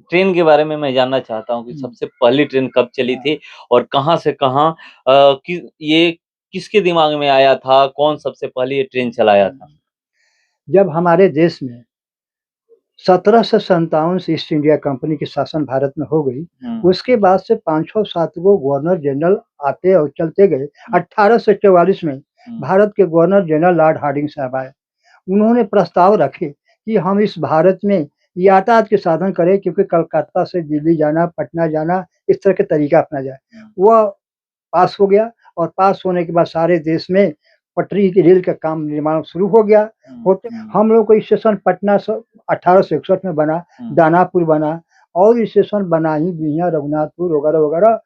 Train के बारे में मैं जानना चाहता हूँ कि हुँ, सबसे पहली ट्रेन कब चली हाँ। थी और कहाँ से कहाँ ये किसके दिमाग में आया था? कौन सबसे पहले ये ट्रेन चलाया था? हुँ। जब हमारे देश में 1757 से ईस्ट इंडिया कंपनी की शासन भारत में हो गई, हुँ, उसके बाद से 507 गो गवर्नर जनरल आते और चलते गए। हुँ, 1844 में हुँ, भारत के गवर्नर जनरल लॉर्ड हार्डिंग साहब आए। उन्होंने प्रस्ताव रखे कि हम इस भारत में यातायात के साधन करें, क्योंकि कलकत्ता से दिल्ली जाना, पटना जाना, इस तरह के तरीका अपना जाए। हुँ, वह पास हो गया और पास होने के बाद सारे देश में पटरी की रेल का काम निर्माण शुरू हो गया। हुँ, होते हुँ, हम लोग को स्टेशन पटना 1861 में बना, हुँ, दानापुर बना और स्टेशन बनाही, बिहियाँ, रघुनाथपुर वगैरह-वगैरह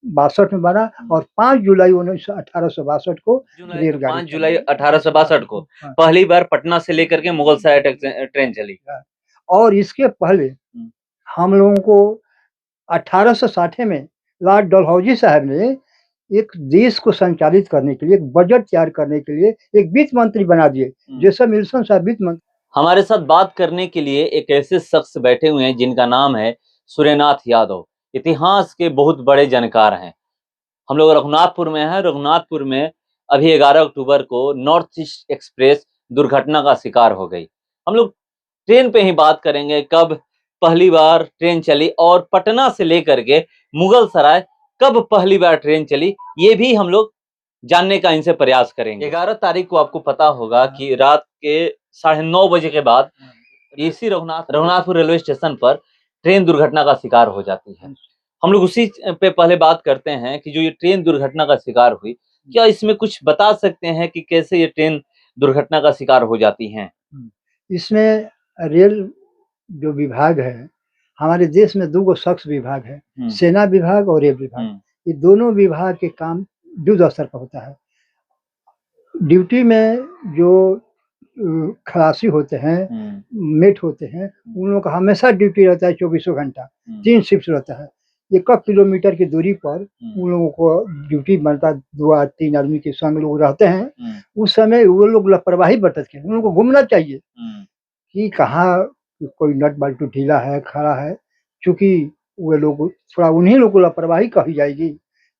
62 में बना हुँ। और 5 जुलाई 1862 को जुलाई रेलगाड़ी 5 चली। जुलाई 1862 को हाँ, पहली बार पटना से लेकर के मुगलसराय तक ट्रेन चली। हाँ। और इसके पहले हुँ, हम लोगों को 1860 में लॉर्ड डलहौजी साहब ने एक देश को संचालित करने के लिए, एक बजट तैयार करने के लिए एक वित्त मंत्री बना दिए। हुँ। जैसे विल्सन साहब वित्त मंत्री। हमारे साथ बात करने के लिए एक ऐसे शख्स बैठे हुए हैं जिनका नाम है सूर्यनाथ यादव। इतिहास के बहुत बड़े जानकार हैं। हम लोग रघुनाथपुर में हैं। रघुनाथपुर में अभी 11 अक्टूबर को नॉर्थ ईस्ट एक्सप्रेस दुर्घटना का शिकार हो गई। हम लोग ट्रेन पे ही बात करेंगे, कब पहली बार ट्रेन चली और पटना से लेकर के मुगलसराय कब पहली बार ट्रेन चली, ये भी हम लोग जानने का इनसे प्रयास करेंगे। 11 तारीख को आपको पता होगा कि रात के 9:30 बजे के बाद इसी रघुनाथपुर रेलवे स्टेशन पर ट्रेन दुर्घटना का शिकार हो जाती है। हम लोग उसी पे पहले बात करते हैं कि जो ये ट्रेन दुर्घटना का शिकार हुई, क्या इसमें कुछ बता सकते हैं कि कैसे ये ट्रेन दुर्घटना का शिकार हो जाती हैं? इसमें रेल जो विभाग है, हमारे देश में 2 गो सख्त विभाग है, हुँ, सेना विभाग और रेल विभाग। हुँ, ये दोनों विभाग के काम युद्ध स्तर पर होता है। ड्यूटी में जो खलासी होते हैं, हुँ, मेट होते हैं, उन लोगों का हमेशा ड्यूटी रहता है चौबीसों घंटा, हुँ, 3 शिफ्ट रहता है। 1 किलोमीटर की दूरी पर हुँ, उन लोगों को ड्यूटी बनता है, 2 3 आदमी के संग लोग रहते हैं। हुँ, उस समय वो लोग लापरवाही बरतते हैं, उन लोगों को घूमना चाहिए हुँ, कि कहाँ कोई नट बोल्ट ढीला है, खड़ा है, चूँकि वे लोग थोड़ा उन्हीं लोग को लापरवाही कही जाएगी।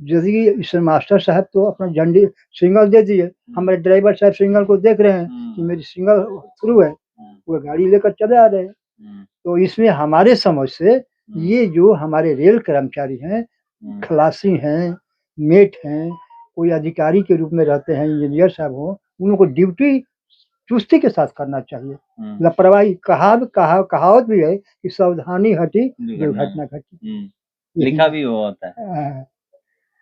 यदि इस मास्टर साहब तो अपना झंडी सिग्नल दे दिए, हुँ, हमारे ड्राइवर साहब सिग्नल को देख रहे हैं कि हुँ, मेरी सिग्नल थ्रू है, हुँ, वो गाड़ी लेकर चले आ रहे हैं। हुँ, तो इसमें हमारे समझ से हुँ, ये जो हमारे रेल कर्मचारी हैं, हुँ, खलासी हैं, मेट हैं, कोई अधिकारी के रूप में रहते हैं, इंजीनियर साहब हों, उन लोगों को ड्यूटी चुस्ती के साथ करना चाहिए। हुँ, लापरवाही कहावत भी है कि सावधानी हटी दुर्घटना दुर्घटना घटी। हुँ, यही लिखा भी हुआ होता है। अ,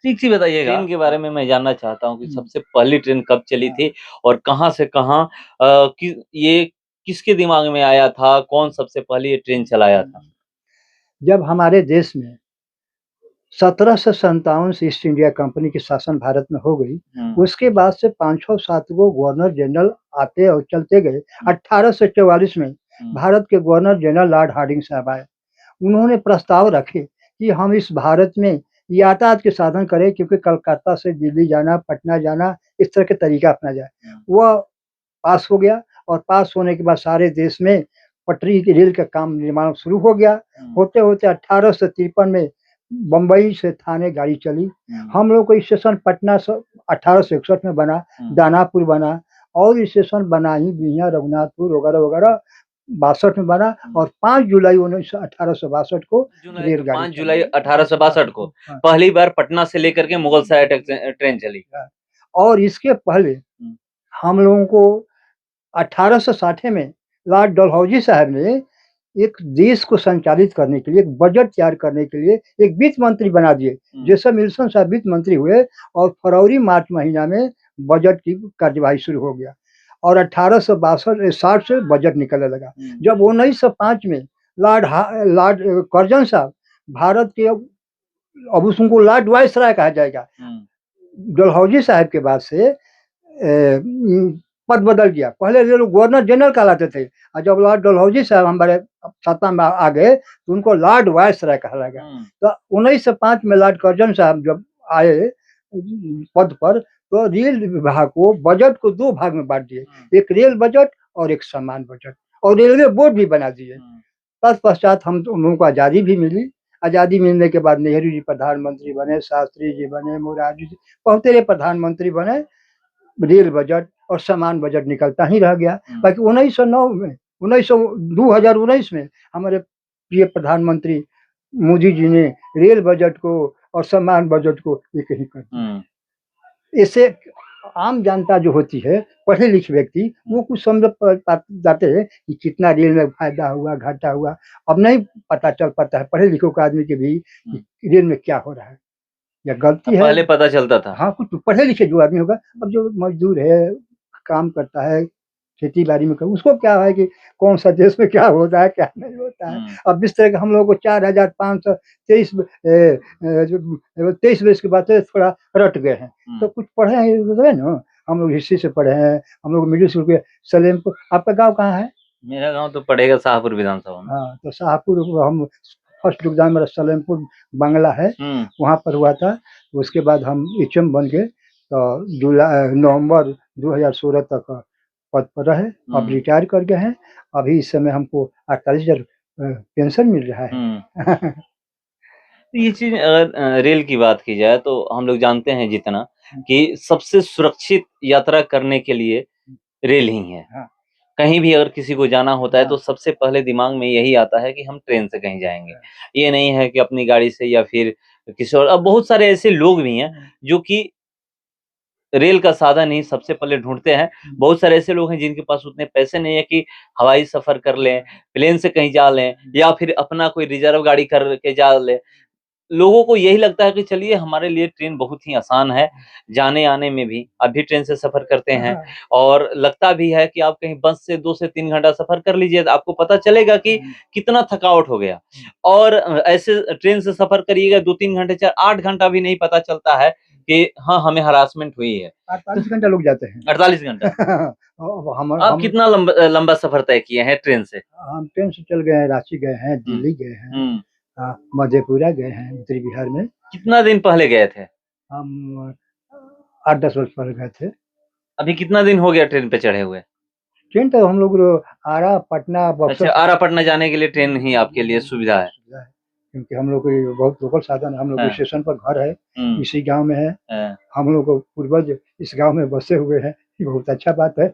एक चीज़ बताइएगा ट्रेन के बारे में मैं जानना चाहता हूँ कि हुँ, सबसे पहली ट्रेन कब चली हाँ। थी और कहाँ से कहाँ कि ये किसके दिमाग में आया था? कौन सबसे पहले ये ट्रेन चलाया था? जब हमारे देश में 1757 से ईस्ट इंडिया कंपनी की शासन भारत में हो गई, हुँ, उसके बाद से 507 गो गवर्नर जनरल आते और चलते गए। हुँ, 1844 में हुँ, भारत के गवर्नर जनरल लॉर्ड हार्डिंग साहब आए। उन्होंने प्रस्ताव रखे कि हम इस भारत में यातायात के साधन करें, क्योंकि कलकत्ता से दिल्ली जाना, पटना जाना, इस तरह के तरीका अपना जाए। हुँ, वह पास हो गया और पास होने के बाद सारे देश में पटरी की रेल का काम निर्माण शुरू हो गया। हुँ, होते-होते 1853 में बम्बई से थाने गाड़ी चली। हुँ, हम लोग को स्टेशन पटना 1861 में बना, हुँ, दानापुर बना और स्टेशन बनाही, बिहियाँ, रघुनाथपुर वगैरह-वगैरह 62 में बना हुँ। और 5 जुलाई 1862 को जुलाई रेलगाड़ी 5 चली। जुलाई 1862 को हाँ, पहली बार पटना से लेकर के मुगलसराय तक ट्रेन चली। हाँ। और इसके पहले हुँ, हम लोगों को 1860 में लॉर्ड डलहौजी साहब ने एक देश को संचालित करने के लिए, एक बजट तैयार करने के लिए एक वित्त मंत्री बना दिए। हुँ, जैसे विल्सन साहब वित्त मंत्री हुए और फरवरी-मार्च महीना में बजट की कार्यवाही शुरू हो गया और 1862 60 से बजट निकलने लगा। हुँ, जब 1905 में लॉर्ड कर्जन साहब भारत के, अब उसको लॉर्ड वायसराय कहा जाएगा। हुँ, डलहौजी साहब के बाद से पद बदल गया। पहले ये लोग गवर्नर जनरल कहलाते थे और जब लॉर्ड डलहौजी साहब हमारे सत्ता में आ गए तो उनको लॉर्ड वायसराय कहा लगा। हुँ, तो 1905 में लॉर्ड कर्जन साहब जब आए पद पर, तो रेल विभाग को बजट को 2 भाग में बाँट दिए। हुँ, एक रेल बजट और एक सामान्य बजट और रेलवे बोर्ड भी बना दिए। हुँ। तत्पश्चात हम लोगों को आज़ादी भी मिली। आज़ादी मिलने के बाद नेहरू जी प्रधानमंत्री बने, शास्त्री जी बने, मोरारजी जी, बहुत सारे प्रधानमंत्री बने। रेल बजट और सामान्य बजट निकलता ही रह गया। बाकी 1909 में 2019 में हमारे प्रिय प्रधानमंत्री मोदी जी ने रेल बजट को और सामान्य बजट को एक ही कर दिया। इससे आम जनता जो होती है, पढ़े लिखे व्यक्ति, वो कुछ समझ जाते हैं कि कितना रेल में फायदा हुआ, घाटा हुआ। अब नहीं पता चल पाता है पढ़े लिखे को आदमी के भी कि रेल में क्या हो रहा है या गलती है। पहले पता चलता था। हाँ, कुछ पढ़े लिखे जो आदमी होगा, अब जो मजदूर है, काम करता है, खेती बाड़ी में उसको क्या है कि कौन सा देश में क्या होता है, क्या नहीं होता है। अब इस तरह के हम लोग को 4523 वर्ष के बाद से थोड़ा रट गए हैं। तो कुछ पढ़े हैं ना, हम लोग हिस्ट्री से पढ़े हैं, हम लोग मिडिल स्कूल के सलेमपुर। आपका गाँव कहाँ है? मेरा गाँव तो पड़ेगा शाहपुर विधानसभा में। हाँ, तो शाहपुर हम फर्स्ट एग्जाम मेरा सलेमपुर बांग्ला है, वहाँ पर हुआ था। उसके बाद हम एचएम बन गए, तो नवंबर 2016 तक पद पर रहे। अब रिटायर कर गए हैं। अभी इस समय हमको 48,000 पेंशन मिल रहा है। तो ये चीज़ अगर रेल की बात की जाए तो हम लोग जानते हैं जितना कि सबसे सुरक्षित यात्रा करने के लिए रेल ही है। हाँ। कहीं भी अगर किसी को जाना होता है तो सबसे पहले दिमाग में यही आता है कि हम ट्रेन से कहीं जाएँगे। ये नहीं है कि अपनी गाड़ी से या फिर किसी और। अब बहुत सारे ऐसे लोग भी हैं जो कि रेल का साधन ही सबसे पहले ढूँढते हैं। बहुत सारे ऐसे लोग हैं जिनके पास उतने पैसे नहीं है कि हवाई सफ़र कर लें, प्लेन से कहीं जा लें या फिर अपना कोई रिज़र्व गाड़ी करके जा लें। लोगों को यही लगता है कि चलिए हमारे लिए ट्रेन बहुत ही आसान है, जाने-आने में भी। आप भी ट्रेन से सफ़र करते हैं और लगता भी है कि आप कहीं बस से 2 से 3 घंटा सफ़र कर लीजिए, तो आपको पता चलेगा कि कितना थकावट हो गया। और ऐसे ट्रेन से सफ़र करिएगा 2-3 घंटे 8 घंटा भी नहीं पता चलता है कि हाँ, हमें हरासमेंट हुई है। 48 घंटा लोग जाते हैं। 48 घंटा। आप कितना लंबा सफ़र तय किए हैं ट्रेन से? हम ट्रेन से चल गए हैं, रांची गए हैं, दिल्ली गए हैं, मधेपुरा गए हैं, उत्तरी बिहार में। कितना दिन पहले गए थे? हम 8-10 वर्ष पहले गए थे। अभी कितना दिन हो गया ट्रेन पे चढ़े हुए? ट्रेन तो हम लोग आरा, पटना, बक्सर। अच्छा, आरा पटना जाने के लिए ट्रेन ही आपके लिए सुविधा है। क्योंकि हम लोग को ये बहुत लोकल साधन है। हम लोग को स्टेशन पर घर है, इसी गाँव में है। हम लोग को पूर्वज इस गाँव में बसे हुए हैं, ये बहुत अच्छा बात है।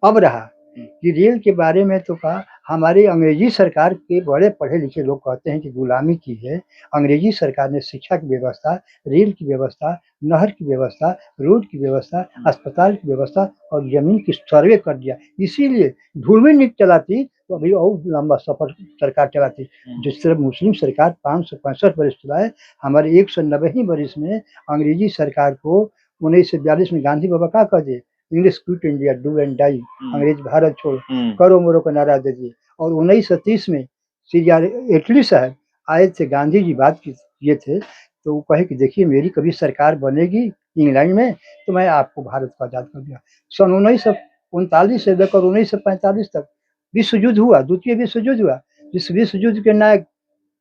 अब रहा कि रेल के बारे में तो कहा, हमारी अंग्रेजी सरकार के बड़े पढ़े लिखे लोग कहते हैं कि गुलामी की है। अंग्रेजी सरकार ने शिक्षा की व्यवस्था, रेल की व्यवस्था, नहर की व्यवस्था, रोड की व्यवस्था, अस्पताल की व्यवस्था और जमीन की सर्वे कर दिया। इसीलिए धूलमी नीति चलाती तो अभी और लंबा सफर सरकार चलाती। जिस तरह मुस्लिम सरकार 565 वर्ष चलाए, हमारे 190 वर्ष में अंग्रेजी सरकार को 1942 में गांधी बाबा क्या कह दिए, English quit India, do and die, अंग्रेज भारत छोड़, करो मरो का नारा दे दिए। और 1930 में श्री एटली साहब आए थे, गांधी जी बात किए थे, तो वो कहे कि देखिए मेरी कभी सरकार बनेगी इंग्लैंड में तो मैं आपको भारत को आज़ाद कर दिया। सन 1939 से लेकर 1945 तक विश्व युद्ध हुआ, द्वितीय विश्व युद्ध हुआ। जिस विश्व युद्ध के नायक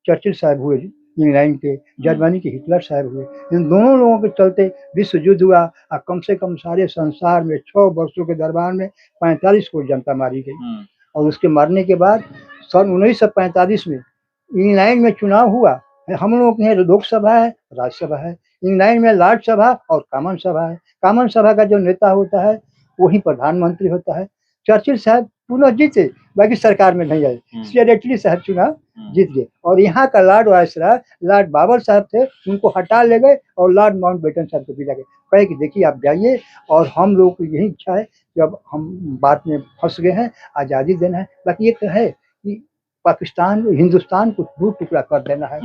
चर्चिल साहब हुए, इंग्लैंड के, जर्मनी के हिटलर साहब हुए। इन दोनों लोगों के चलते विश्व युद्ध हुआ और कम से कम सारे संसार में 6 वर्षों के दरबार में 45 करोड़ जनता मारी गई। और उसके मरने के बाद सन 1945 में इंग्लैंड में चुनाव हुआ। हम लोगों के यहाँ लोकसभा है, राज्यसभा है। इंग्लैंड में लॉर्ड सभा और कॉमन सभा है। कॉमन सभा का जो नेता होता है वही प्रधानमंत्री होता है। चर्चिल साहब पुनः जीते, बाकी सरकार में नहीं आए। सर एटली साहब चुनाव जीत गए। और यहाँ का लॉर्ड वायसराय लॉर्ड बाबर साहब थे, उनको हटा ले गए और लॉर्ड माउंटबेटन साहब को दिला गए। कहे कि देखिए आप जाइए, और हम लोगों की यही इच्छा है कि अब हम बात में फंस गए हैं, आज़ादी देना है। बाकी एक है कि पाकिस्तान हिंदुस्तान को 2 टुकड़ा कर देना है,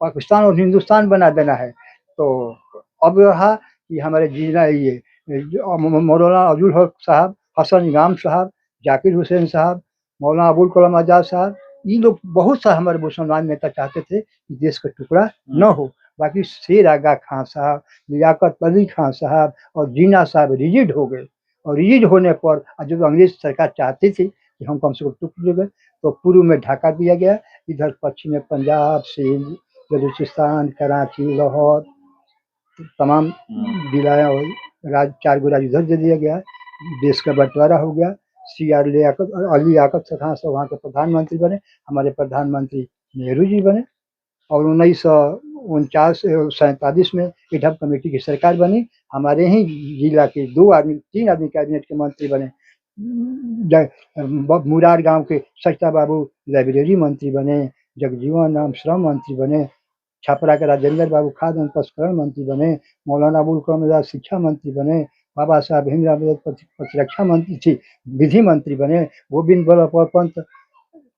पाकिस्तान और हिंदुस्तान बना देना है। तो अब रहा कि हमारे जीना ये मौलाना अब्दुल हक साहब, हसन इमाम साहब, जाकिर हुसैन साहब, मौलाना अबुल कलाम आज़ाद साहब, ये लोग बहुत सा हमारे मुसलमान नेता चाहते थे कि देश का टुकड़ा न हो। बाकी शेर आगा खां साहब, लियाकत अली खां साहब और जीना साहब रिजिड हो गए। और रिजिड होने पर जब अंग्रेज सरकार चाहती थी कि हम कम से कम टुकड़े गए, तो पूर्व में ढाका दिया गया, इधर पश्चिम में पंजाब, सिंध, बलूचिस्तान, कराची, लाहौर, तमाम जिला और 4 गो राज्य इधर दे दिया गया। देश का बंटवारा हो गया। CR अली लियाकत खान साहब वहाँ के प्रधानमंत्री बने, हमारे प्रधानमंत्री नेहरू जी बने। और 1947 में इडहब कमेटी की सरकार बनी। हमारे ही जिला के 3 आदमी कैबिनेट के मंत्री बने। मुरार गांव के सचता बाबू लाइब्रेरी मंत्री बने, जगजीवन राम श्रम मंत्री बने, छपरा के राजेंद्र बाबू खाद्य एवं प्रसंस्करण मंत्री बने, मौलाना अबुल कलाम आजाद शिक्षा मंत्री बने, बाबा साहब भीमराव आजाद प्रतिरक्षा मंत्री थी विधि मंत्री बने, गोविंद बल्लभ पंत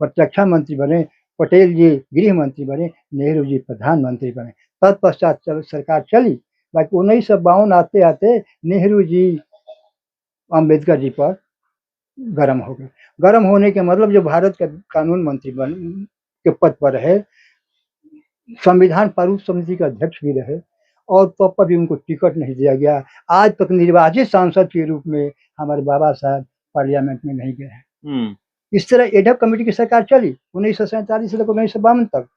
प्रतिरक्षा मंत्री बने, पटेल जी गृह मंत्री बने, नेहरू जी प्रधानमंत्री बने। तत्पश्चात सरकार चली। बाकी 1952 आते आते नेहरू जी अम्बेडकर जी पर गर्म हो गए। गर्म होने के मतलब जो भारत के कानून मंत्री के पद पर रहे, संविधान प्रारूप समिति के अध्यक्ष भी रहे और तब पर भी उनको टिकट नहीं दिया गया। आज तक निर्वाचित सांसद के रूप में हमारे बाबा साहब पार्लियामेंट में नहीं गए हैं। इस तरह एडहब कमेटी की सरकार चली 1947 से लेकर 1952 तक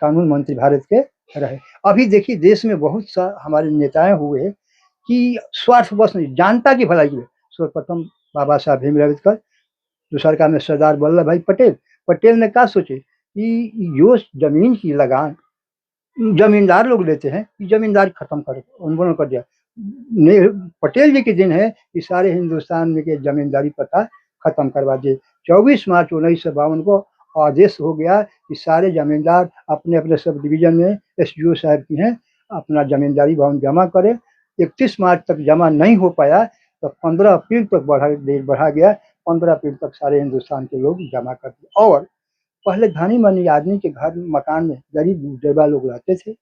कानून मंत्री भारत के रहे। अभी देखिए देश में बहुत सा हमारे नेताएं हुए कि स्वार्थवश नहीं, जनता की भलाई के लिए। सर्वप्रथम बाबा साहब भीमराव अम्बेडकर, दूसरा काम में सरदार वल्लभ भाई पटेल ने क्या सोचे कि जो जमीन की लगान जमींदार लोग लेते हैं, जमींदार खत्म कर उन्होंने कर दिया। पटेल जी के दिन है कि सारे हिंदुस्तान में के जमींदारी प्रथा खत्म करवा दिए। 24 मार्च 1952 को आदेश हो गया कि सारे जमींदार अपने अपने सब डिवीजन में SDO साहब की हैं अपना जमींदारी भवन जमा करें। 31 मार्च तक जमा नहीं हो पाया तो 15 अप्रैल तक बढ़ा गया। 15 अप्रैल तक सारे हिंदुस्तान के लोग जमा कर दिए। और पहले धनी मनी आदमी के घर मकान में गरीब गुरबा लोग रहते थे।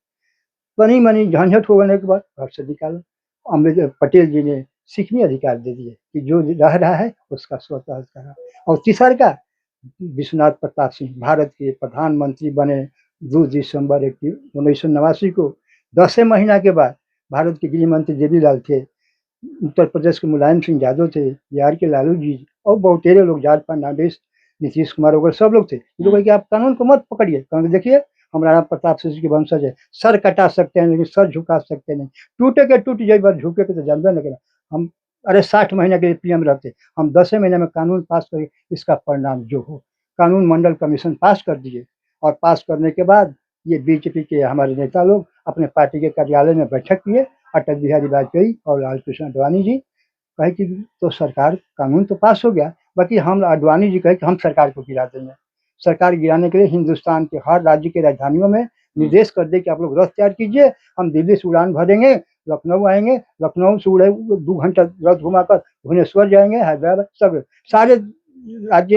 बनी मनी झंझट होने के बाद घर से निकालो। पटेल जी ने सीखने अधिकार दे दिए कि जो रह रहा है उसका स्वतः करा। और तीसरा का विश्वनाथ प्रताप सिंह भारत के प्रधानमंत्री बने 2 दिसंबर 1989 को। 10 महीना के बाद भारत के गृह मंत्री देवीलाल थे, उत्तर प्रदेश के मुलायम सिंह यादव थे, बिहार के लालू जी और बहुतेरे लोग झारखंड फडणवीस नीतीश कुमार वगैरह सब लोग थे। ये लोग कि आप कानून को मत पकड़िए, क्योंकि देखिए हम राणा प्रताप सिंह के वंशज है। सर कटा सकते हैं लेकिन सर झुका सकते नहीं। टूटे के टूट जाए, बात झुके के तो जानबे नहीं करा। हम 60 महीने के लिए PM रहते, हम 10 महीने में कानून पास करें, इसका परिणाम जो हो। कानून मंडल कमीशन पास कर दिए और पास करने के बाद ये BJP के हमारे नेता लोग अपने पार्टी के कार्यालय में बैठक किए। अटल बिहारी वाजपेयी और लाल कृष्ण आडवाणी जी कहे कि तो सरकार कानून तो पास हो गया, बाकी हम आडवाणी जी कहे कि हम सरकार को गिरा देंगे। सरकार गिराने के लिए हिंदुस्तान के हर राज्य के राजधानियों में निर्देश कर दे कि आप लोग रथ तैयार कीजिए, हम दिल्ली से उड़ान भरेंगे, लखनऊ आएंगे, लखनऊ से उड़े 2 घंटा रथ घुमाकर भुवनेश्वर जाएंगे, हैदराबाद, सब सारे राज्य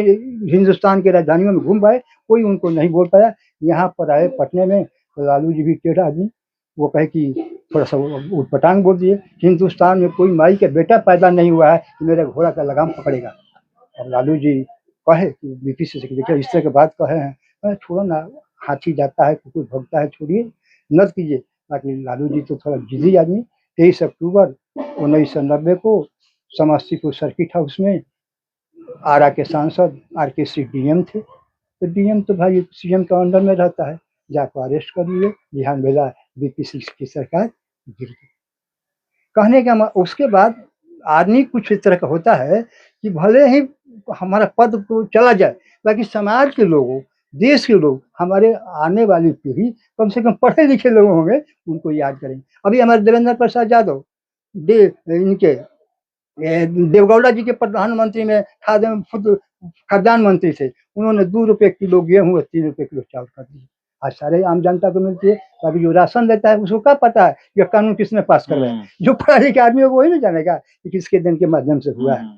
हिंदुस्तान के राजधानियों में घूम पाए। कोई उनको नहीं बोल पाया। यहाँ पर आए पटने में तो लालू जी भी टेढ़ा आदमी, वो कहे कि थोड़ा सा उटपटांग बोल दिए, हिंदुस्तान में कोई माई का बेटा पैदा नहीं हुआ है कि मेरे घोड़ा का लगाम पकड़ेगा। और लालू जी कहे कि BP से देखिए इस तरह की बात कहे हैं, छोड़ो ना, हाथी जाता है कुकुर भगता है, छोड़िए नत कीजिए। बाकी लालू जी तो थोड़ा जिद्दी आदमी। 23 अक्टूबर 1990 को समस्तीपुर सर्किट हाउस में आरा के सांसद RK सिंह DM थे। तो DM तो भाई CM के अंडर में रहता है, जाकर अरेस्ट कर लिए, ध्यान भेजा, BP की सरकार गिर गई। कहने का उसके बाद आदमी कुछ इस तरह का होता है कि भले ही हमारा पद तो चला जाए, बाकी समाज के लोगों, देश के लोग, हमारे आने वाली पीढ़ी कम से कम पढ़े लिखे लोग होंगे, उनको याद करेंगे। अभी हमारे देवेंद्र प्रसाद यादव इनके देवगौड़ा जी के प्रधानमंत्री में खाद्यान्न मंत्री थे। उन्होंने 2 रुपये किलो गेहूँ और 3 रुपये किलो चावल कर दिए। आज सारे आम जनता को मिलती है। अभी जो राशन लेता है उसको क्या पता है ये कानून किसने पास करवाया? जो पढ़ा लिखा आदमी है वही नहीं जानेगा कि किसके दिन के माध्यम से हुआ है।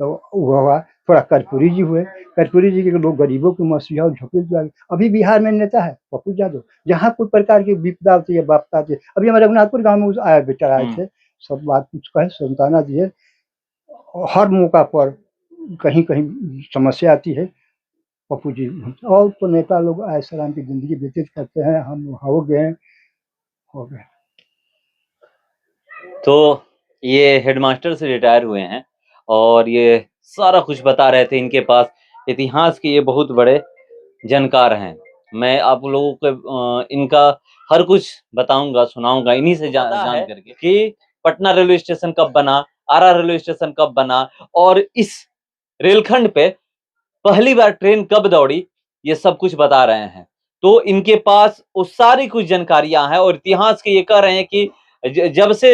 तो वो हुआ। थोड़ा कर्पूरी जी हुए। कर्पूरी जी के लोग गरीबों की मसीहा और झोपड़ी। अभी बिहार में नेता है पप्पू यादव, जहाँ कोई प्रकार की विपदा होती है बापता होती है। अभी हमारे रघुनाथपुर गाँव में आया बेचारा आए थे, सब बात कुछ कहे, सांत्वना दिए। हर मौका पर कहीं कहीं समस्या आती है, पप्पू जी और तो नेता लोग ऐसा राम की जिंदगी व्यतीत करते हैं। हम हो गए। तो ये हेडमास्टर से रिटायर हुए हैं और ये सारा कुछ बता रहे थे। इनके पास इतिहास के ये बहुत बड़े जानकार हैं। मैं आप लोगों को इनका हर कुछ बताऊंगा, सुनाऊंगा इन्हीं से जान करके कि पटना रेलवे स्टेशन कब बना, आरा रेलवे स्टेशन कब बना और इस रेलखंड पे पहली बार ट्रेन कब दौड़ी, ये सब कुछ बता रहे हैं। तो इनके पास वो सारी कुछ जानकारियाँ हैं और इतिहास के ये कह रहे हैं कि जब से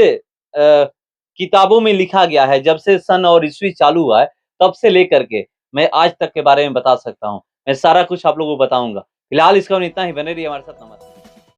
किताबों में लिखा गया है, जब से सन और ईस्वी चालू हुआ है, तब से लेकर के मैं आज तक के बारे में बता सकता हूँ। मैं सारा कुछ आप लोगों को बताऊँगा। फिलहाल इसका इतना ही, बने रहिए हमारे साथ। नमस्कार।